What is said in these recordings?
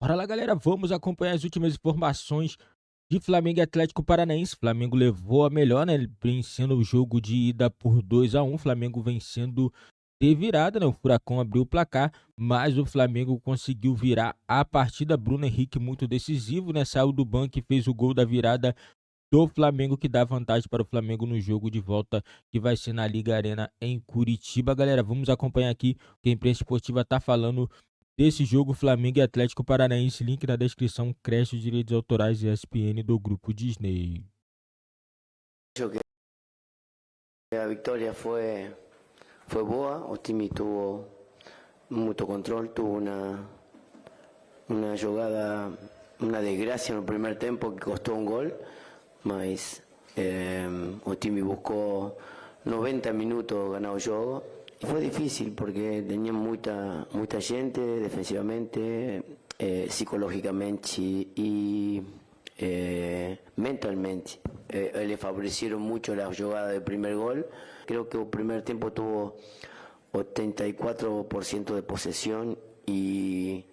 Bora lá, galera, vamos acompanhar as últimas informações de Flamengo e Atlético Paranaense. Flamengo levou a melhor, né, vencendo o jogo de ida por 2-1. Flamengo vencendo de virada, né, o Furacão abriu o placar, mas o Flamengo conseguiu virar a partida. Bruno Henrique muito decisivo, né, saiu do banco e fez o gol da virada do Flamengo, que dá vantagem para o Flamengo no jogo de volta, que vai ser na Liga Arena em Curitiba. Galera, vamos acompanhar aqui o que a imprensa esportiva tá falando desse jogo Flamengo e Atlético Paranaense. Link na descrição, creche de direitos autorais e ESPN do grupo Disney. Creo que la victoria fue boa, o time tuvo mucho control, tuvo una jugada, una desgracia en el primer tiempo que costó un gol, mas o time buscou 90 minutos ganar o jogo. Y fue difícil porque tenían mucha gente defensivamente, psicológicamente y mentalmente. Le favorecieron mucho la jugada del primer gol. Creo que el primer tiempo tuvo 84% de posesión y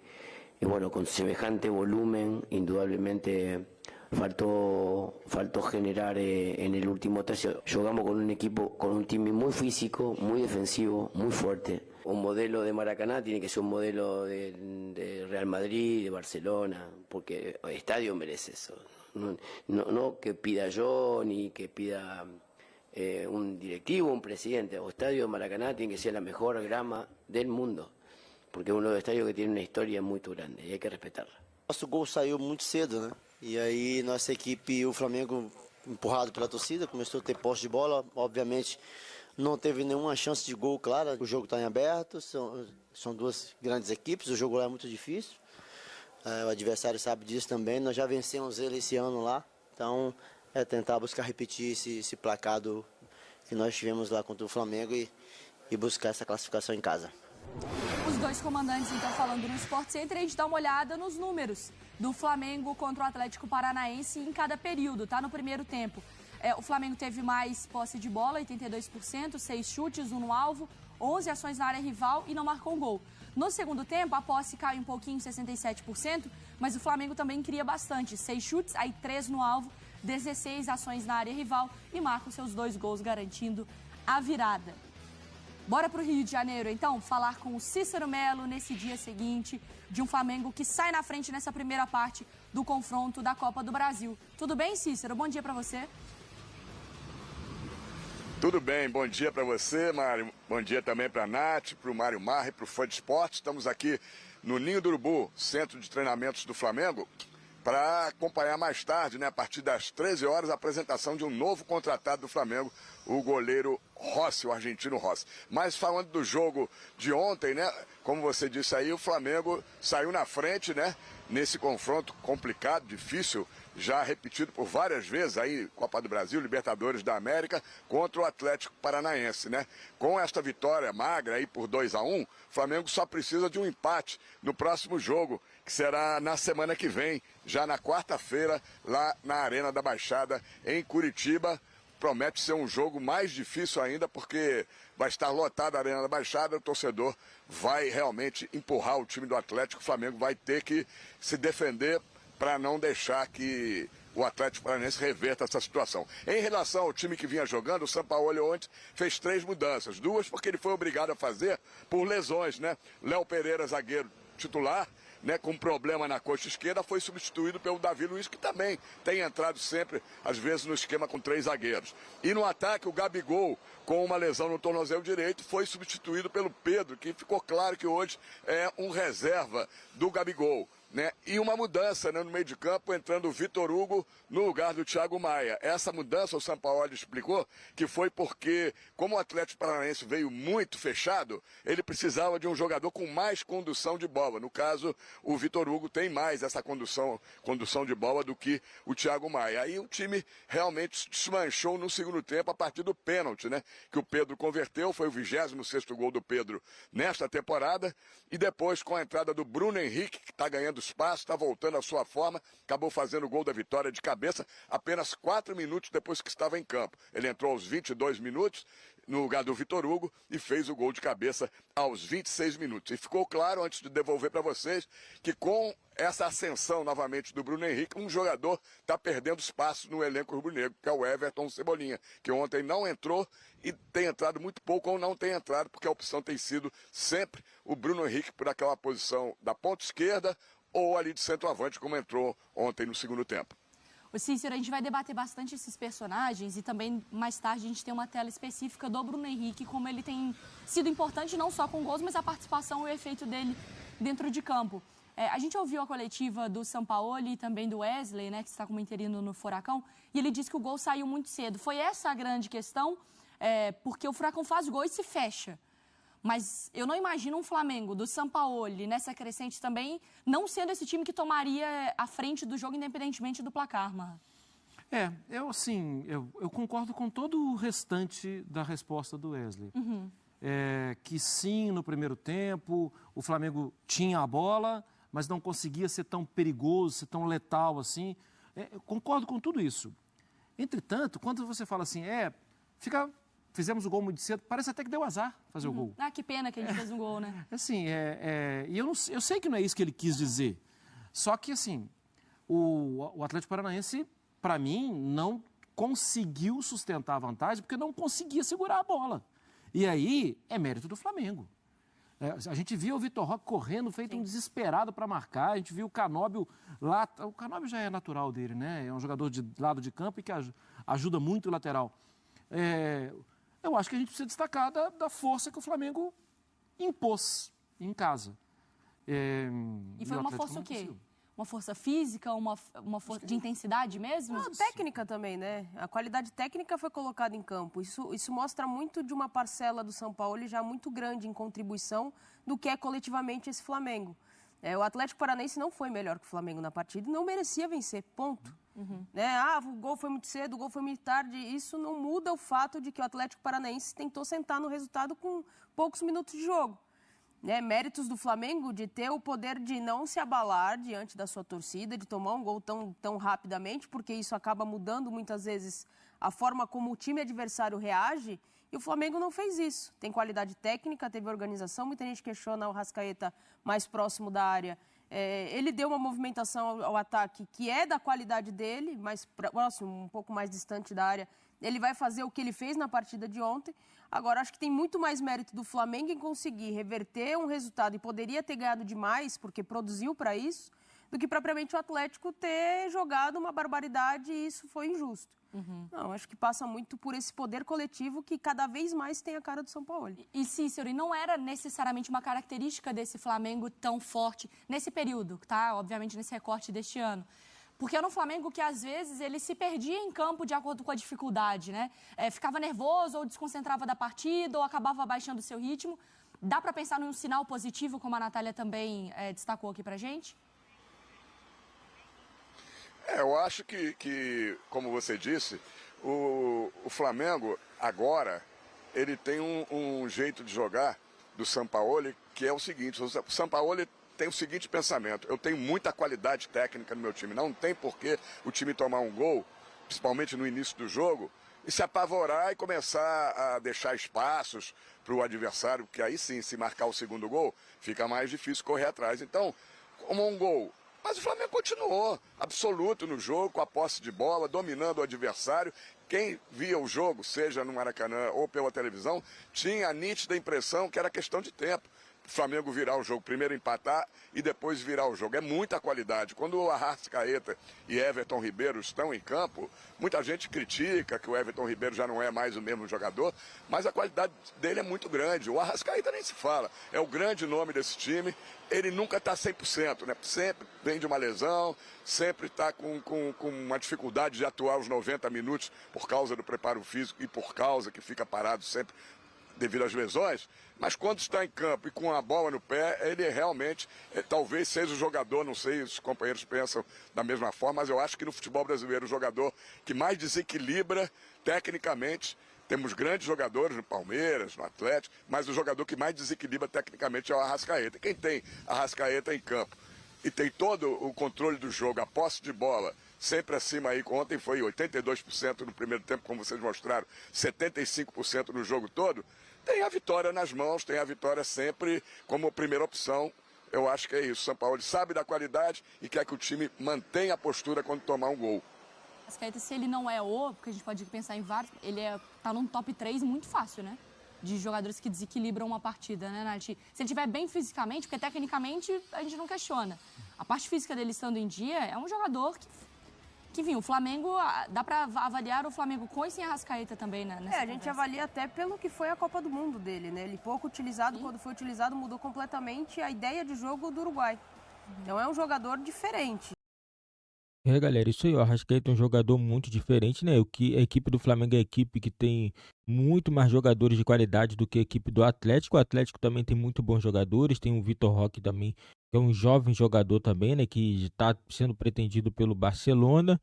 bueno, con semejante volumen, indudablemente faltó generar en el último tercio. Jugamos con un equipo, con un time muy físico, muy defensivo, muy fuerte. Un modelo de Maracaná tiene que ser un modelo de Real Madrid, de Barcelona, porque el estadio merece eso. No que pida yo, ni que pida un directivo, un presidente. El estadio de Maracaná tiene que ser la mejor grama del mundo, porque es uno de los estadios que tiene una historia muy grande y hay que respetarla. Nosso gol saiu muito cedo, né? E aí nossa equipe, o Flamengo, empurrado pela torcida, começou a ter posse de bola. Obviamente não teve nenhuma chance de gol clara. O jogo está em aberto, são duas grandes equipes, o jogo lá é muito difícil. O adversário sabe disso também. Nós já vencemos ele esse ano lá. Então é tentar buscar repetir esse placar que nós tivemos lá contra o Flamengo e buscar essa classificação em casa. Os dois comandantes, então, falando no Sport Center, a gente dá uma olhada nos números do Flamengo contra o Atlético Paranaense em cada período, tá? No primeiro tempo, o Flamengo teve mais posse de bola, 82%, 6 chutes, 1 no alvo, 11 ações na área rival e não marcou um gol. No segundo tempo, a posse cai um pouquinho, 67%, mas o Flamengo também cria bastante, 6 chutes, aí 3 no alvo, 16 ações na área rival e marca os seus 2 gols, garantindo a virada. Bora para o Rio de Janeiro, então, falar com o Cícero Melo nesse dia seguinte de um Flamengo que sai na frente nessa primeira parte do confronto da Copa do Brasil. Tudo bem, Cícero? Bom dia para você. Tudo bem, bom dia para você, Mário. Bom dia também para a Nath, para o Mário Marra e para o Fã de Esporte. Estamos aqui no Ninho do Urubu, centro de treinamentos do Flamengo, para acompanhar mais tarde, né, a partir das 13 horas, a apresentação de um novo contratado do Flamengo, o goleiro Rossi, o argentino Rossi. Mas falando do jogo de ontem, né, como você disse aí, o Flamengo saiu na frente, né, nesse confronto complicado, difícil, já repetido por várias vezes aí, Copa do Brasil, Libertadores da América, contra o Atlético Paranaense, né? Com esta vitória magra aí por 2-1, o Flamengo só precisa de um empate no próximo jogo, que será na semana que vem, já na quarta-feira, lá na Arena da Baixada, em Curitiba. Promete ser um jogo mais difícil ainda, porque vai estar lotada a Arena da Baixada, o torcedor vai realmente empurrar o time do Atlético, o Flamengo vai ter que se defender para não deixar que o Atlético Paranaense reverta essa situação. Em relação ao time que vinha jogando, o Sampaoli ontem fez 3 mudanças. 2 porque ele foi obrigado a fazer por lesões, né? Léo Pereira, zagueiro titular, né, com problema na coxa esquerda, foi substituído pelo Davi Luiz, que também tem entrado sempre, às vezes, no esquema com 3 zagueiros. E no ataque, o Gabigol, com uma lesão no tornozelo direito, foi substituído pelo Pedro, que ficou claro que hoje é um reserva do Gabigol. Né? E uma mudança, né, no meio de campo, entrando o Vitor Hugo no lugar do Thiago Maia. Essa mudança, o Sampaoli explicou que foi porque, como o Atlético Paranaense veio muito fechado, ele precisava de um jogador com mais condução de bola. No caso, o Vitor Hugo tem mais essa condução de bola do que o Thiago Maia. Aí o time realmente desmanchou no segundo tempo a partir do pênalti, né, que o Pedro converteu. Foi o 26º gol do Pedro nesta temporada. E depois, com a entrada do Bruno Henrique, que está ganhando espaço, está voltando à sua forma, acabou fazendo o gol da vitória de cabeça apenas 4 minutos depois que estava em campo. Ele entrou aos 22 minutos, no lugar do Vitor Hugo e fez o gol de cabeça aos 26 minutos. E ficou claro, antes de devolver para vocês, que com essa ascensão novamente do Bruno Henrique, um jogador está perdendo espaço no elenco rubro-negro, que é o Everton Cebolinha, que ontem não entrou e tem entrado muito pouco ou não tem entrado, porque a opção tem sido sempre o Bruno Henrique por aquela posição da ponta esquerda ou ali de centroavante, como entrou ontem no segundo tempo. O Cícero, a gente vai debater bastante esses personagens e também mais tarde a gente tem uma tela específica do Bruno Henrique, como ele tem sido importante não só com gols, mas a participação e o efeito dele dentro de campo. A gente ouviu a coletiva do Sampaoli e também do Wesley, né, que está como interino no Furacão, e ele disse que o gol saiu muito cedo. Foi essa a grande questão, porque o Furacão faz gol e se fecha. Mas eu não imagino um Flamengo do Sampaoli nessa crescente também, não sendo esse time que tomaria a frente do jogo independentemente do placar, Marra. Eu concordo com todo o restante da resposta do Wesley. Que sim, no primeiro tempo, o Flamengo tinha a bola, mas não conseguia ser tão perigoso, ser tão letal assim. Eu concordo com tudo isso. Entretanto, quando você fala assim, fizemos o gol muito cedo, parece até que deu azar fazer o gol. Ah, que pena que a gente fez um gol, né? E eu sei que não é isso que ele quis dizer. Só que, assim, o Atlético Paranaense, para mim, não conseguiu sustentar a vantagem porque não conseguia segurar a bola. E aí, é mérito do Flamengo. A gente viu o Vitor Roque correndo, feito um desesperado para marcar. A gente viu o Canóbio lá. O Canóbio já é natural dele, né? É um jogador de lado de campo e que ajuda muito o lateral. Eu acho que a gente precisa destacar da força que o Flamengo impôs em casa. E foi uma força o quê? Uma força física, uma força de intensidade mesmo? Técnica também, né? A qualidade técnica foi colocada em campo. Isso mostra muito de uma parcela do São Paulo já muito grande em contribuição do que é coletivamente esse Flamengo. O Atlético Paranaense não foi melhor que o Flamengo na partida e não merecia vencer, ponto. O gol foi muito cedo, o gol foi muito tarde. Isso não muda o fato de que o Atlético Paranaense tentou sentar no resultado com poucos minutos de jogo. Méritos do Flamengo de ter o poder de não se abalar diante da sua torcida, de tomar um gol tão rapidamente, porque isso acaba mudando muitas vezes a forma como o time adversário reage, e o Flamengo não fez isso. Tem qualidade técnica, teve organização, muita gente questiona o Arrascaeta mais próximo da área. Ele deu uma movimentação ao ataque que é da qualidade dele, mais próximo, um pouco mais distante da área. Ele vai fazer o que ele fez na partida de ontem. Agora, acho que tem muito mais mérito do Flamengo em conseguir reverter um resultado, e poderia ter ganhado demais, porque produziu para isso, do que propriamente o Atlético ter jogado uma barbaridade e isso foi injusto. Não, acho que passa muito por esse poder coletivo que cada vez mais tem a cara do São Paulo. E Cícero, e não era necessariamente uma característica desse Flamengo tão forte nesse período, tá? Obviamente nesse recorte deste ano. Porque era um Flamengo que, às vezes, ele se perdia em campo de acordo com a dificuldade, né? Ficava nervoso ou desconcentrava da partida ou acabava baixando o seu ritmo. Dá para pensar num sinal positivo, como a Natália também destacou aqui pra gente? Eu acho que, como você disse, o Flamengo agora, ele tem um jeito de jogar do Sampaoli, que é o seguinte: o Sampaoli tem o seguinte pensamento: eu tenho muita qualidade técnica no meu time, não tem por que o time tomar um gol, principalmente no início do jogo, e se apavorar e começar a deixar espaços para o adversário, porque aí sim, se marcar o segundo gol, fica mais difícil correr atrás. Então, como um gol. Mas o Flamengo continuou absoluto no jogo, com a posse de bola, dominando o adversário. Quem via o jogo, seja no Maracanã ou pela televisão, tinha a nítida impressão que era questão de tempo. O Flamengo virar o jogo, primeiro empatar e depois virar o jogo. É muita qualidade. Quando o Arrascaeta e Everton Ribeiro estão em campo, muita gente critica que o Everton Ribeiro já não é mais o mesmo jogador, mas a qualidade dele é muito grande. O Arrascaeta nem se fala. É o grande nome desse time. Ele nunca está 100%, né? Sempre vem de uma lesão, sempre está com uma dificuldade de atuar os 90 minutos por causa do preparo físico e por causa que fica parado sempre devido às lesões, mas quando está em campo e com a bola no pé, ele realmente, talvez seja o jogador, não sei se os companheiros pensam da mesma forma, mas eu acho que no futebol brasileiro o jogador que mais desequilibra tecnicamente, temos grandes jogadores no Palmeiras, no Atlético, mas o jogador que mais desequilibra tecnicamente é o Arrascaeta. Quem tem Arrascaeta em campo e tem todo o controle do jogo, a posse de bola, sempre acima aí. Ontem foi 82% no primeiro tempo, como vocês mostraram, 75% no jogo todo. Tem a vitória nas mãos, tem a vitória sempre como primeira opção. Eu acho que é isso. São Paulo sabe da qualidade e quer que o time mantenha a postura quando tomar um gol. Arrascaeta, se ele não é porque a gente pode pensar em vários, ele tá num top 3 muito fácil, né? De jogadores que desequilibram uma partida, né, Nath? Se ele estiver bem fisicamente, porque tecnicamente a gente não questiona. A parte física dele estando em dia, é um jogador que enfim, o Flamengo, dá para avaliar o Flamengo com e sem Arrascaeta também, né? A gente avalia até pelo que foi a Copa do Mundo dele, né? Ele pouco utilizado, sim. Quando foi utilizado, mudou completamente a ideia de jogo do Uruguai. Então é um jogador diferente. Galera, isso aí, o Arrascaeta é um jogador muito diferente, né? A equipe do Flamengo é a equipe que tem muito mais jogadores de qualidade do que a equipe do Atlético. O Atlético também tem muito bons jogadores, tem o Vitor Roque também, que é um jovem jogador também, né? Que está sendo pretendido pelo Barcelona,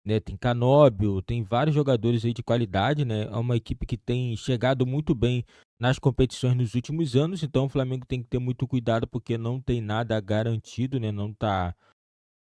né? Tem Canóbio, tem vários jogadores aí de qualidade, né? É uma equipe que tem chegado muito bem nas competições nos últimos anos, então o Flamengo tem que ter muito cuidado porque não tem nada garantido, né? Não tá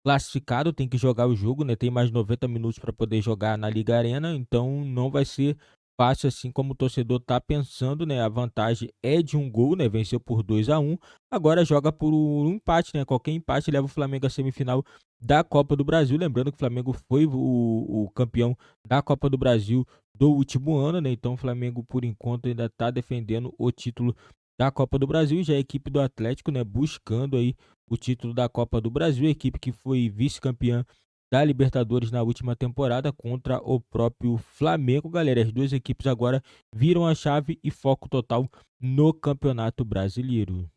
classificado, tem que jogar o jogo, né? Tem mais 90 minutos para poder jogar na Liga Arena, então não vai ser fácil assim como o torcedor tá pensando, né? A vantagem é de um gol, né? Venceu por 2-1, agora joga por um empate, né? Qualquer empate leva o Flamengo à semifinal da Copa do Brasil. Lembrando que o Flamengo foi o campeão da Copa do Brasil do último ano, né? Então o Flamengo, por enquanto, ainda está defendendo o título da Copa do Brasil. Já a equipe do Atlético, né? Buscando aí o título da Copa do Brasil, a equipe que foi vice-campeã da Libertadores na última temporada contra o próprio Flamengo. Galera, as duas equipes agora viram a chave e foco total no Campeonato Brasileiro.